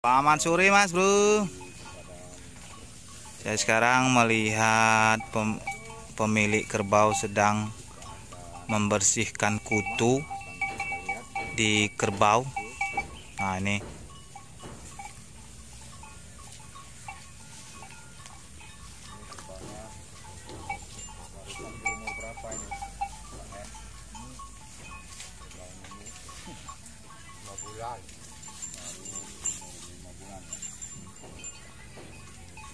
Selamat sore Mas Bro. Saya sekarang melihat pemilik kerbau sedang membersihkan kutu di kerbau. Nah ini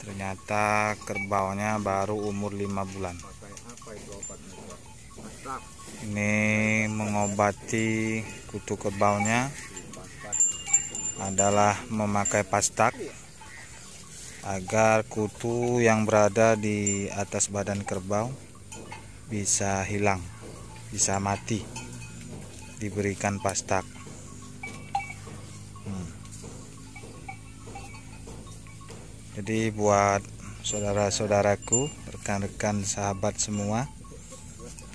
ternyata kerbaunya baru umur 5 bulan. Ini mengobati kutu kerbaunya adalah memakai pastak agar kutu yang berada di atas badan kerbau bisa hilang, bisa mati, diberikan pastak. Jadi buat saudara-saudaraku, rekan-rekan sahabat semua,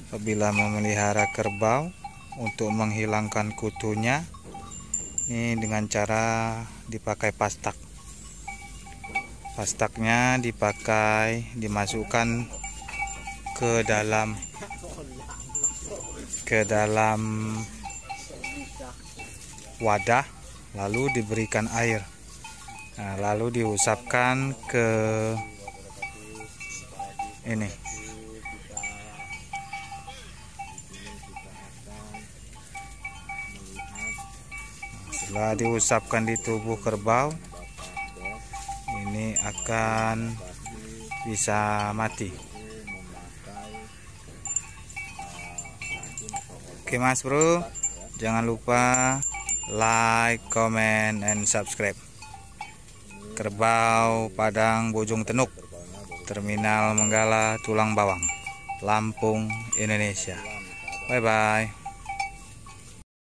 apabila memelihara kerbau untuk menghilangkan kutunya, ini dengan cara dipakai pastak. Pastaknya dimasukkan ke dalam wadah, lalu diberikan air. Nah, lalu diusapkan ke ini. Setelah diusapkan di tubuh kerbau, ini akan bisa mati. Oke Mas Bro, jangan lupa like, comment, and subscribe. Kerbau Padang Bojong Tenuk, Terminal Menggala Tulang Bawang, Lampung, Indonesia. Bye bye.